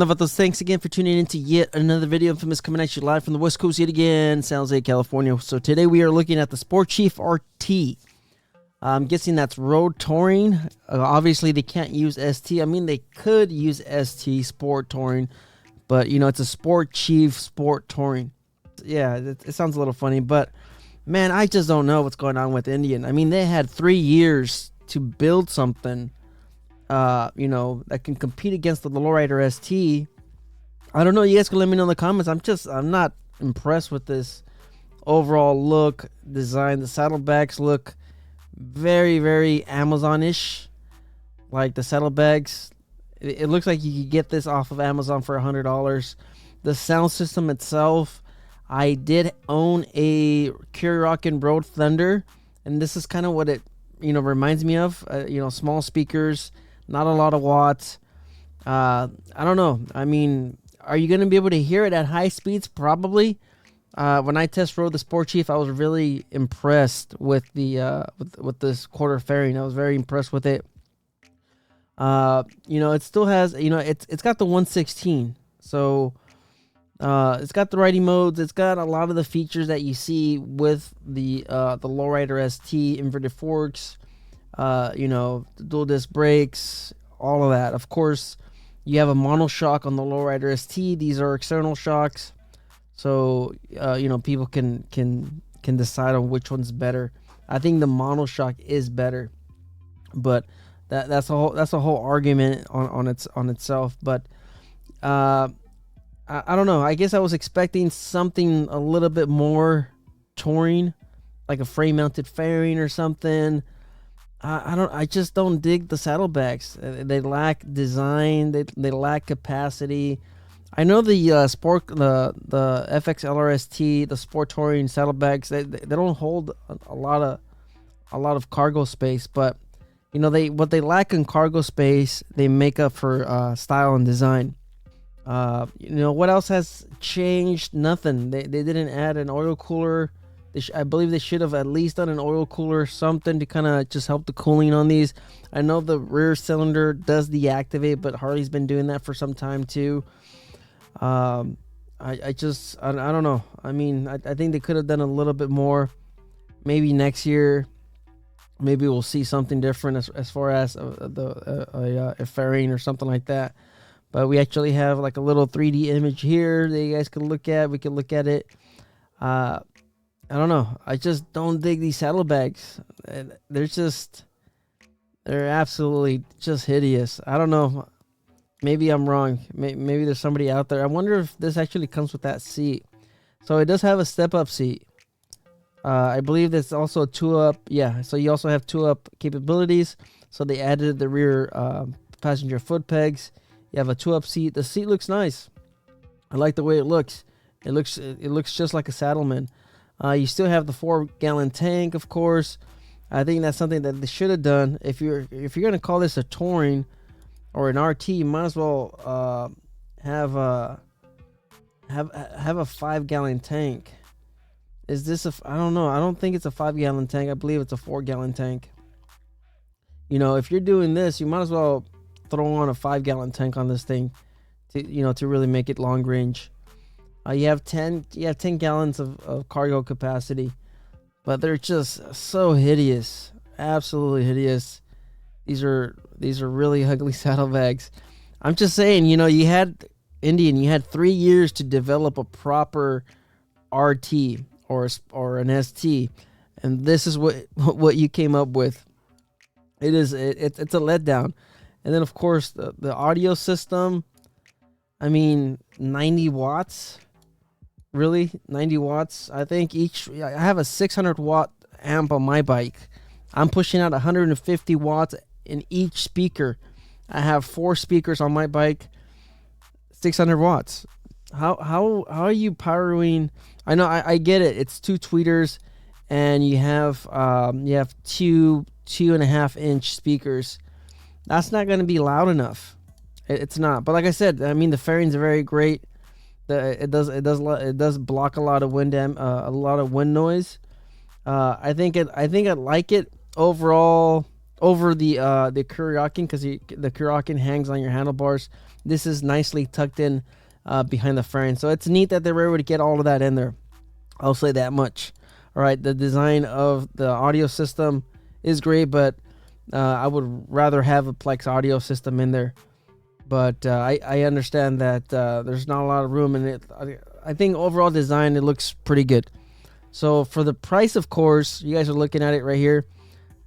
Vatos, thanks again for tuning in to yet another video. Infamous coming at you live from the West Coast yet again, San Jose, California. So today we are looking at the Sport Chief RT. I'm guessing that's road touring. Obviously they can't use ST. I mean, they could use ST Sport Touring, but you know, it's a Sport Chief Sport Touring. Yeah, it sounds a little funny, but man, I just don't know what's going on with Indian. I mean, they had 3 years to build something, you know, that can compete against the Lowrider ST. I don't know. You guys can let me know in the comments. I'm not impressed with this overall look, design. The saddlebags look very, very Amazon-ish. Like the saddlebags, it looks like you could get this off of Amazon for $100. The sound system itself, I did own a Kurokin Road Thunder, and this is kind of what it, you know, reminds me of. You know, small speakers, not a lot of watts. I don't know. I mean, are you going to be able to hear it at high speeds? Probably. When I test rode the Sport Chief, I was really impressed with the with this quarter fairing. I was very impressed with it. You know, it still has, you know, it's got the 116, so it's got the riding modes. It's got a lot of the features that you see with the Lowrider ST, inverted forks, you know, the dual disc brakes, all of that. Of course, you have a mono shock on the Lowrider ST. These are external shocks. So, you know, people can decide on which one's better. I think the mono shock is better, but that's a whole argument on itself. But I don't know. I guess I was expecting something a little bit more touring, like a frame mounted fairing or something. I just don't dig the saddlebags. They lack design. They lack capacity. I know the the FXLRST, the sport touring saddlebags, they don't hold a lot of cargo space, but you know, what they lack in cargo space, they make up for style and design. You know, what else has changed? Nothing. They didn't add an oil cooler. I believe they should have at least done an oil cooler, something to kind of just help the cooling on these. I know the rear cylinder does deactivate, but Harley's been doing that for some time too. I don't know. I mean, I think they could have done a little bit more. Maybe next year, maybe we'll see something different as far as a fairing or something like that. But we actually have like a little 3D image here that you guys can look at. We can look at it. I don't know. I just don't dig these saddlebags. They're absolutely just hideous. I don't know. Maybe I'm wrong. Maybe there's somebody out there. I wonder if this actually comes with that seat. So it does have a step-up seat. I believe there's also a two-up. Yeah, so you also have two-up capabilities. So they added the rear passenger foot pegs. You have a two-up seat. The seat looks nice. I like the way it looks. It looks just like a Saddlemen. You still have the 4-gallon tank, of course. I think that's something that they should have done. If you're gonna call this a touring or an RT, you might as well have a 5-gallon tank. Is this I don't know. I don't think it's a 5-gallon tank. I believe it's a 4-gallon tank. You know, if you're doing this, you might as well throw on a 5-gallon tank on this thing to really make it long range. You have 10 gallons of cargo capacity, but they're just so hideous, absolutely hideous. These are really ugly saddlebags. I'm just saying, you know, you had 3 years to develop a proper RT or an ST, and this is what you came up with. It's a letdown. And then of course the audio system. I mean, 90 watts. Really? 90 watts? I think I have a 600 watt amp on my bike. I'm pushing out 150 watts in each speaker. I have 4 speakers on my bike, 600 watts. How are you powering? I know, I get it. It's 2 tweeters, and you have 2.5 inch speakers. That's not going to be loud enough. It's not. But like I said, I mean, the fairings are very great. It does block a lot of wind noise. I think I like it overall over the Kurokin, because the Kurokin hangs on your handlebars. this is nicely tucked in behind the frame. So it's neat that they were able to get all of that in there. I'll say that much. All right, the design of the audio system is great, but I would rather have a Plex audio system in there. But I understand that there's not a lot of room in it. I think overall design, it looks pretty good. So for the price, of course, you guys are looking at it right here.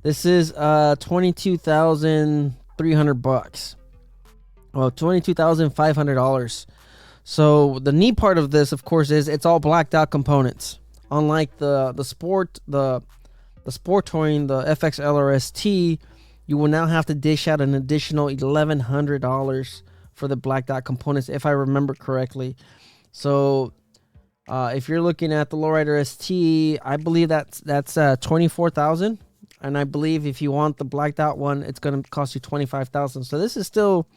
This is $22,300. Well, $22,500. So the neat part of this, of course, is it's all blacked out components. Unlike the Sport Touring, the FXLRST, you will now have to dish out an additional $1,100 for the blacked out components, if I remember correctly. So if you're looking at the Lowrider ST, I believe that's $24,000, and I believe if you want the blacked out one, it's going to cost you $25,000. So this is still,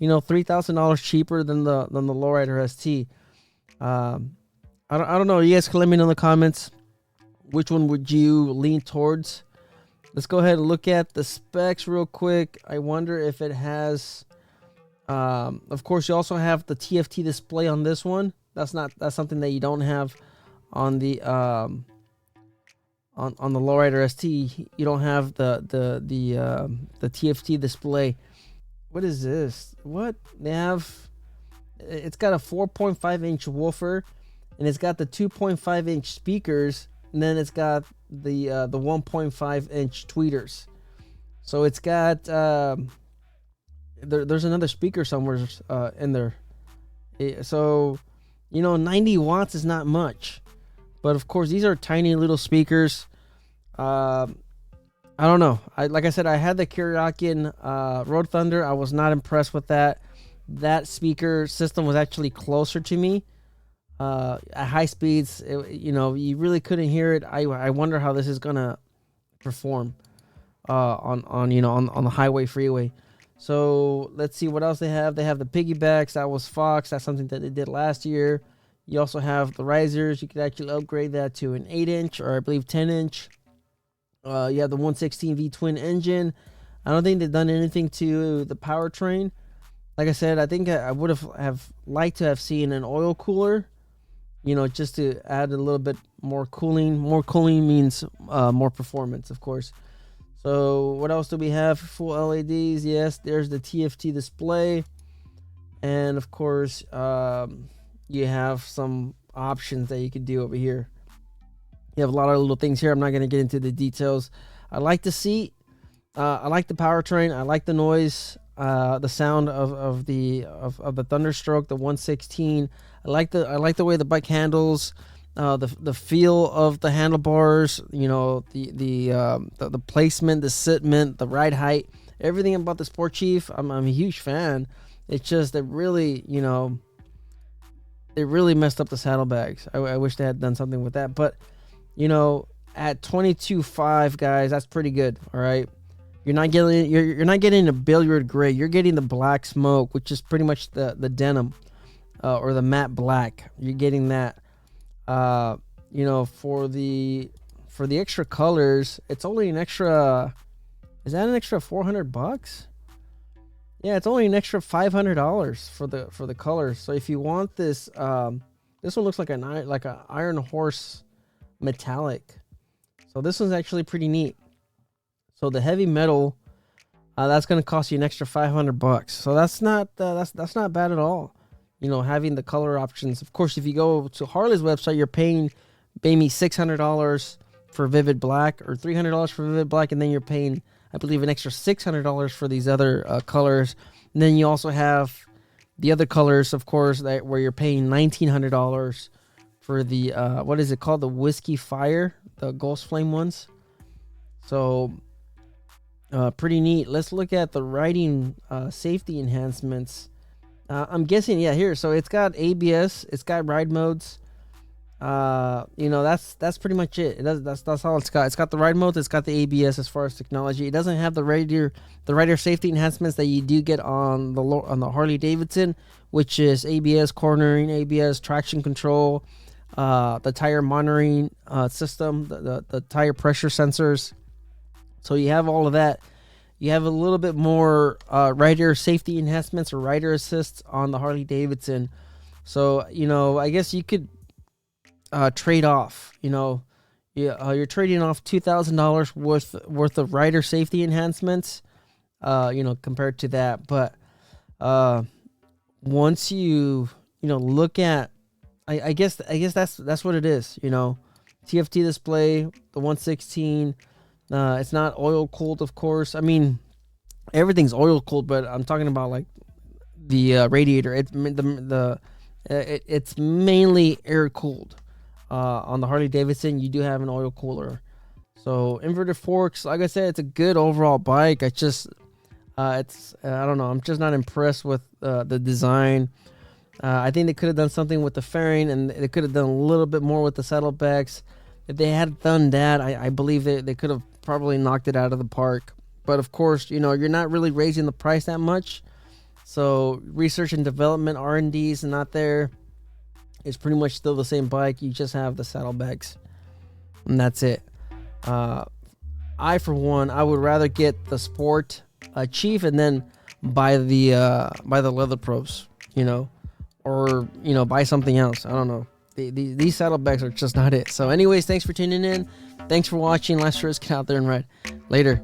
$3,000 cheaper than the Lowrider ST. I don't know. You guys can let me know in the comments which one would you lean towards. Let's go ahead and look at the specs real quick. I wonder if it has. Of course, you also have the TFT display on this one. That's something that you don't have on the on the Lowrider ST. You don't have the TFT display. What is this? What they have? It's got a 4.5-inch woofer, and it's got the 2.5-inch speakers, and then it's got the 1.5-inch tweeters. So it's got there's another speaker somewhere in there. So 90 watts is not much, but of course these are tiny little speakers. I don't know. Like I said, I had the Kiriakin Road Thunder. I was not impressed with that. That speaker system was actually closer to me. At high speeds, you really couldn't hear it. I wonder how this is gonna perform on the highway freeway. So let's see what else they have. They have the piggybacks. That was Fox. That's something that they did last year. You also have the risers. You could actually upgrade that to an 8-inch or I believe 10-inch. You have the 116V twin engine. I don't think they've done anything to the powertrain. Like I said, I think I would have liked to have seen an oil cooler, just to add a little bit more cooling. More cooling means more performance, of course. So what else do we have? Full LEDs. Yes, there's the TFT display. And of course, you have some options that you could do over here. You have a lot of little things here. I'm not going to get into the details. I like the seat. I like the powertrain. I like the noise, the sound of the Thunderstroke, the 116. I like the way the bike handles, the feel of the handlebars. The placement, the sitment, the ride height, everything about the Sport Chief. I'm a huge fan. It's just that really, they really messed up the saddlebags. I wish they had done something with that, but. At 22.5, guys, that's pretty good. All right, you're not getting a billiard gray. You're getting the black smoke, which is pretty much the denim, or the matte black. You're getting that. For the extra colors, it's only an extra. Is that an extra $400? Yeah, it's only an extra $500 for the colors. So if you want this, this one looks like an Iron Horse metallic. So this one's actually pretty neat. So the heavy metal, that's going to cost you an extra $500. So that's not bad at all. Having the color options. Of course, if you go to Harley's website, you're paying maybe $600 for Vivid Black or $300 for Vivid Black, and then you're paying, I believe, an extra $600 for these other colors. And then you also have the other colors, of course, where you're paying $1,900 for the what is it called, the Whiskey Fire, the Ghost Flame ones. So pretty neat. Let's look at the riding safety enhancements. I'm guessing, yeah, here. So it's got ABS, it's got ride modes. That's pretty much it. That's all it's got. It's got the ride modes, it's got the ABS as far as technology. It doesn't have the rider safety enhancements that you do get on the Harley-Davidson, which is ABS cornering, ABS traction control, the tire monitoring system, the tire pressure sensors. So you have all of that. You have a little bit more rider safety enhancements or rider assists on the Harley-Davidson. So, I guess you could trade off, you're trading off $2,000 worth of rider safety enhancements, compared to that. But once you look at, I guess that's what it is. TFT display, the 116. It's not oil cooled, of course. I mean, everything's oil cooled, but I'm talking about like the radiator. It's mainly air cooled. On the Harley-Davidson, you do have an oil cooler. So inverted forks, like I said, it's a good overall bike. I don't know. I'm just not impressed with the design. I think they could have done something with the fairing, and they could have done a little bit more with the saddlebags. If they had done that, I believe they could have probably knocked it out of the park. But of course, you're not really raising the price that much. So research and development, R&D is not there. It's pretty much still the same bike. You just have the saddlebags, and that's it. I, for one, I would rather get the Sport Chief and then buy the Leather Pros, or buy something else. I don't know. These saddlebags are just not it. So anyways, thanks for tuning in. Thanks for watching. Let's just get out there and ride. Later.